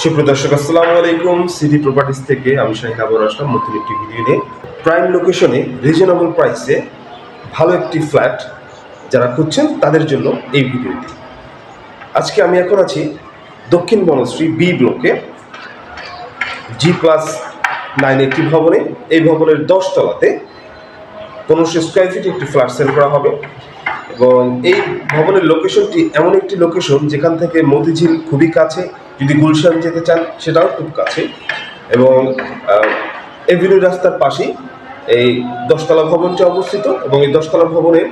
সুপ্রিয় দর্শক, আসসালামু আলাইকুম। সিটি প্রপার্টিজ থেকে আমি শাহিন আবর আসলাম নতুন একটি ভিডিও নিয়ে। প্রাইম লোকেশনে রিজনেবল প্রাইসে ভালো একটি ফ্ল্যাট যারা খুঁজছেন তাদের জন্য এই ভিডিওটি। আজকে আমি এখন আছি দক্ষিণ বনশ্রী বি ব্লকে G+9 একটি ভবনে। এই ভবনের 10 তলাতে 1500 স্কোয়ার ফিট একটি ফ্ল্যাট সেল করা হবে এবং এই ভবনের লোকেশনটি এমন একটি লোকেশন যেখান থেকে মতিঝিল খুবই কাছে, যদি গুলশান যেতে চান সেটাও খুব কাছে এবং এভিনিউ রাস্তার পাশেই এই 10 তলা ভবনটি অবস্থিত এবং এই 10 তলা ভবনের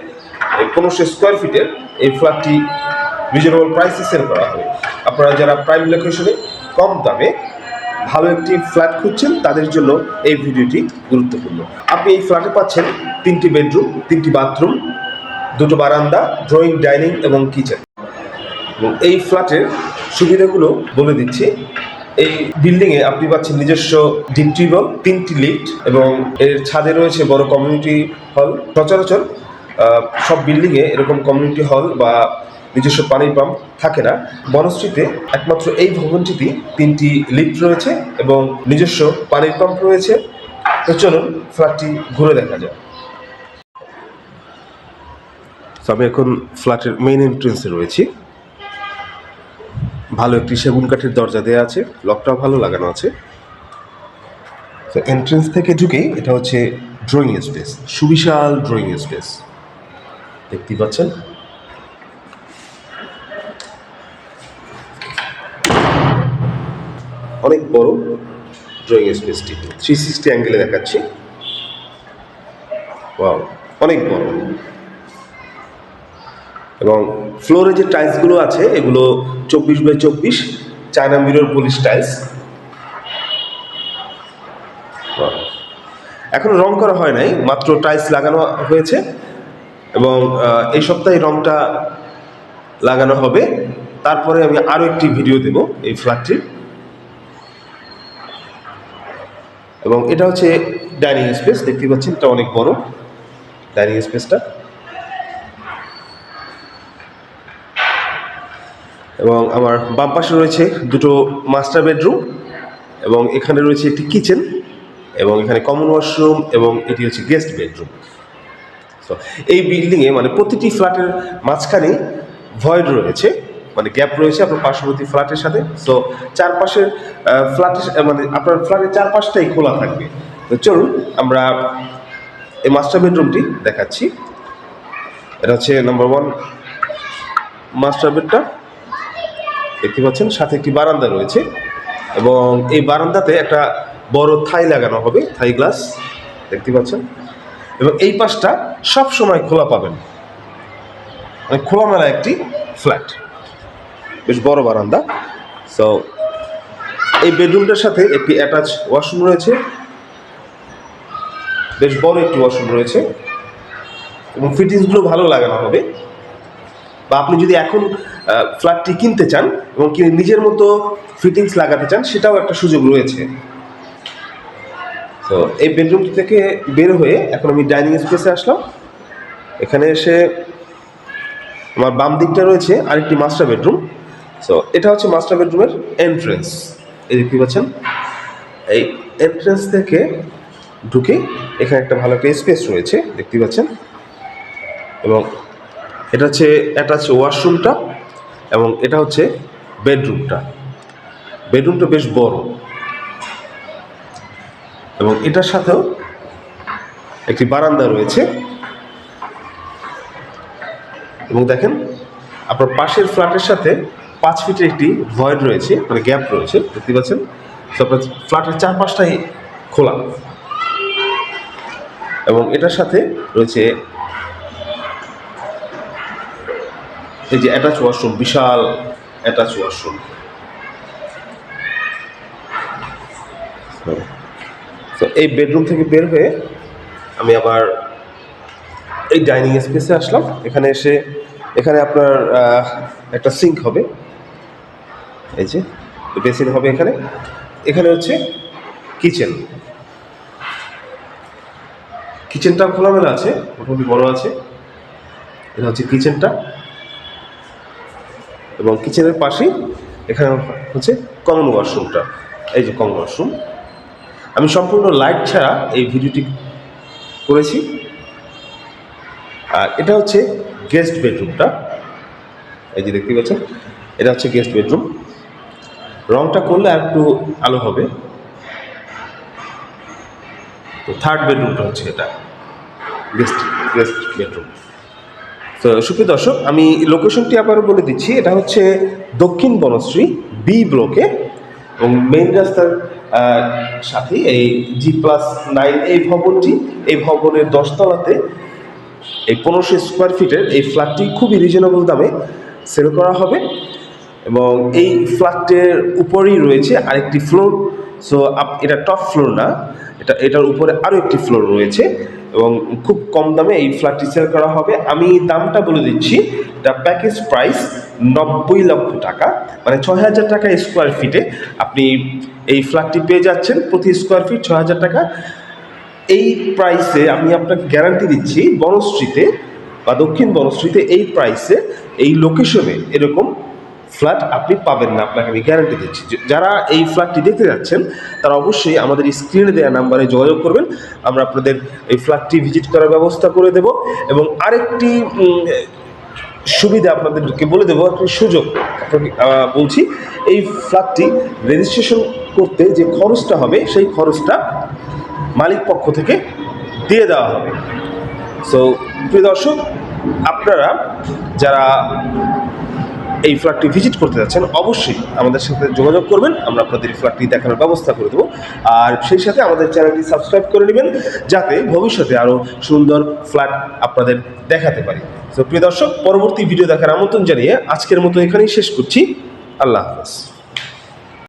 1500 স্কোয়ার ফিটের এই ফ্ল্যাটটি রিজনেবল প্রাইসে সেল করা হবে। আপনারা যারা প্রাইম লোকেশনে কম দামে ভালো একটি ফ্ল্যাট খুঁজছেন তাদের জন্য এই ভিডিওটি গুরুত্বপূর্ণ। আপনি এই ফ্ল্যাটে পাচ্ছেন 3টি বেডরুম, 3টি বাথরুম, 2টো বারান্দা, ড্রয়িং, ডাইনিং এবং কিচেন। এবং এই ফ্ল্যাটের সুবিধাগুলো বলে দিচ্ছি। এই বিল্ডিংয়ে আপনি পাচ্ছেন নিজস্ব ডিপ টিউবওয়েল, 3টি লিফট এবং এর ছাদে রয়েছে বড় কমিউনিটি হল। সচরাচর সব বিল্ডিংয়ে এরকম কমিউনিটি হল বা নিজস্ব পানির পাম্প থাকে না। বনশ্রীতে একমাত্র এই ভবনটিতে 3টি লিফট রয়েছে এবং নিজস্ব পানির পাম্প রয়েছে। তো চলুন ফ্ল্যাটটি ঘুরে দেখা যায়। আমি এখন ফ্ল্যাটের মেইন এন্ট্রেন্সে রয়েছি। ভালো একটি সেগুন কাঠের দরজা দেওয়া আছে, লকটাও ভালো লাগানো আছে। তো এন্ট্রেন্স থেকে ঢুকেই এটা হচ্ছে ড্রয়িং স্পেস, সুবিশাল ড্রয়িং স্পেস দেখতে পাচ্ছেন। অনেক বড় ড্রয়িং স্পেসটি 360 অ্যাঙ্গেলে দেখাচ্ছি। ওয়াও, অনেক বড়। এবং ফ্লোরে যে টাইলসগুলো আছে এগুলো 24x24 China mirror polish tiles. এখনো রং করা হয় নাই, মাত্র টাইলস লাগানো হয়েছে এবং এই সপ্তাহে রংটা লাগানো হবে। তারপরে আমি আরও একটি ভিডিও দেব এই ফ্ল্যাটটির। এবং এটা হচ্ছে ডাইনিং স্পেস, দেখতে পাচ্ছেন এটা অনেক বড় ডাইনিং স্পেসটা। এবং আমার বাম পাশে রয়েছে 2টো মাস্টার বেডরুম এবং এখানে রয়েছে একটি কিচেন এবং এখানে কমন ওয়াশরুম এবং এটি হচ্ছে গেস্ট বেডরুম। তো এই বিল্ডিংয়ে মানে প্রতিটি ফ্ল্যাটের মাঝখানে ভয়েড রয়েছে, মানে গ্যাপ রয়েছে আপনার পার্শ্ববর্তী ফ্ল্যাটের সাথে। তো চারপাশের ফ্ল্যাটের মানে আপনার ফ্ল্যাটের চারপাশটাই খোলা থাকবে। তো চলুন আমরা এই মাস্টার বেডরুমটি দেখাচ্ছি। এটা হচ্ছে নাম্বার 1 মাস্টার বেডটা, দেখতে পাচ্ছেন। সাথে একটি বারান্দা রয়েছে এবং এই বারান্দাতে একটা বড় থাই লাগানো হবে, থাই গ্লাস দেখতে পাচ্ছেন। এবং এই পাশটা সব সময় খোলা পাবেন, মানে খোলামেলা একটি ফ্ল্যাট, বেশ বড় বারান্দা। সো এই বেডরুমটার সাথে একটি অ্যাটাচ ওয়াশরুম রয়েছে, বেশ বড় একটি ওয়াশরুম রয়েছে এবং ফিটিংসগুলো ভালো লাগানো হবে। বা আপনি যদি এখন ফ্ল্যাটটি কিনতে চান এবং কিনে নিজের মতো ফিটিংস লাগাতে চান সেটাও একটা সুযোগ রয়েছে। তো এই বেডরুমটি থেকে বের হয়ে এখন আমি ডাইনিং স্পেসে আসলাম। এখানে এসে আমার বাম দিকটা রয়েছে আরেকটি মাস্টার বেডরুম। সো এটা হচ্ছে মাস্টার বেডরুমের এন্ট্রেন্স, এই দেখতে পাচ্ছেন। এই এন্ট্রেন্স থেকে ঢুকে এখানে একটা ভালো একটা স্পেস রয়েছে দেখতে পাচ্ছেন। এবং এটা হচ্ছে অ্যাটাচ ওয়াশরুমটা এবং এটা হচ্ছে বেডরুমটা। বেডরুমটা বেশ বড় এবং এটার সাথেও একটি বারান্দা রয়েছে। এবং দেখেন আপনার পাশের ফ্ল্যাটের সাথে 5 ফিটের একটি ভয়েড রয়েছে, মানে গ্যাপ রয়েছে দেখতে পাচ্ছেন। তো আপনার ফ্ল্যাটের চারপাশটাই খোলা এবং এটার সাথে রয়েছে এই যে অ্যাটাচ ওয়াশরুম, বিশাল অ্যাটাচ ওয়াশরুম। তো এই বেডরুম থেকে বের হয়ে আমি আবার এই ডাইনিং স্পেসে আসলাম। এখানে এসে এখানে আপনার একটা সিঙ্ক হবে, এই যে বেসিন হবে এখানে। এখানে হচ্ছে কিচেন, কিচেনটা খোলামেলা আছে, মোটামুটি বড় আছে। এটা হচ্ছে কিচেনটা এবং কিচেনের পাশেই এখানে হচ্ছে কমন ওয়াশরুমটা, এই যে কমন ওয়াশরুম। আমি সম্পূর্ণ লাইট ছাড়া এই ভিডিওটি করেছি। আর এটা হচ্ছে গেস্ট বেডরুমটা, এই যে দেখতে পাচ্ছেন, এটা হচ্ছে গেস্ট বেডরুম। রংটা করলে আর একটু আলো হবে। তো থার্ড বেডরুমটা হচ্ছে এটা, গেস্ট বেডরুম। তো সুপ্রিয় দর্শক, আমি লোকেশনটি আবারও বলে দিচ্ছি। এটা হচ্ছে দক্ষিণ বনশ্রী বি ব্লকে, এবং মেইন রাস্তার সাথে এই G+9 এই ভবনটি, এই ভবনের 10 তলাতে এই 1500 স্কোয়ার ফিটের এই ফ্ল্যাটটি খুবই রিজনেবল দামে সেল করা হবে। এবং এই ফ্ল্যাটের উপরেই রয়েছে আরেকটি ফ্লোর। সো এটা টপ ফ্লোর না, এটার উপরে আরও একটি ফ্লোর রয়েছে, এবং খুব কম দামে এই ফ্ল্যাটটি সেল করা হবে। আমি দামটা বলে দিচ্ছি, এটা প্যাকেজ প্রাইস 90 লক্ষ টাকা, মানে 6000 টাকা স্কোয়ার ফিটে আপনি এই ফ্ল্যাটটি পেয়ে যাচ্ছেন। প্রতি স্কোয়ার ফিট 6000 টাকা। এই প্রাইসে আমি আপনাকে গ্যারান্টি দিচ্ছি, বনশ্রীতে বা দক্ষিণ বনশ্রীতে এই প্রাইসে এই লোকেশনে এরকম ফ্ল্যাট আপনি পাবেন না, আপনাকে আমি গ্যারান্টি দিচ্ছি। যারা এই ফ্ল্যাটটি দেখতে যাচ্ছেন তারা অবশ্যই আমাদের স্ক্রিনে দেওয়া নাম্বারে যোগাযোগ করবেন, আমরা আপনাদের এই ফ্ল্যাটটি ভিজিট করার ব্যবস্থা করে দেব। এবং আরেকটি সুবিধা আপনাদেরকে বলে দেবো, একটি সুযোগ বলছি, এই ফ্ল্যাটটি রেজিস্ট্রেশন করতে যে খরচটা হবে সেই খরচটা মালিক পক্ষ থেকে দিয়ে দেওয়া হবে। সো প্রিয় দর্শক, আপনারা যারা এই ফ্ল্যাটটি ভিজিট করতে যাচ্ছেন অবশ্যই আমাদের সাথে যোগাযোগ করবেন, আমরা আপনাদের ফ্ল্যাটটি দেখানোর ব্যবস্থা করে দেবো। আর সেই সাথে আমাদের চ্যানেলটি সাবস্ক্রাইব করে নেবেন, যাতে ভবিষ্যতে আরও সুন্দর ফ্ল্যাট আপনাদের দেখাতে পারি। তো প্রিয় দর্শক, পরবর্তী ভিডিও দেখার আমন্ত্রণ জানিয়ে আজকের মতো এখানেই শেষ করছি। আল্লাহ হাফেজ।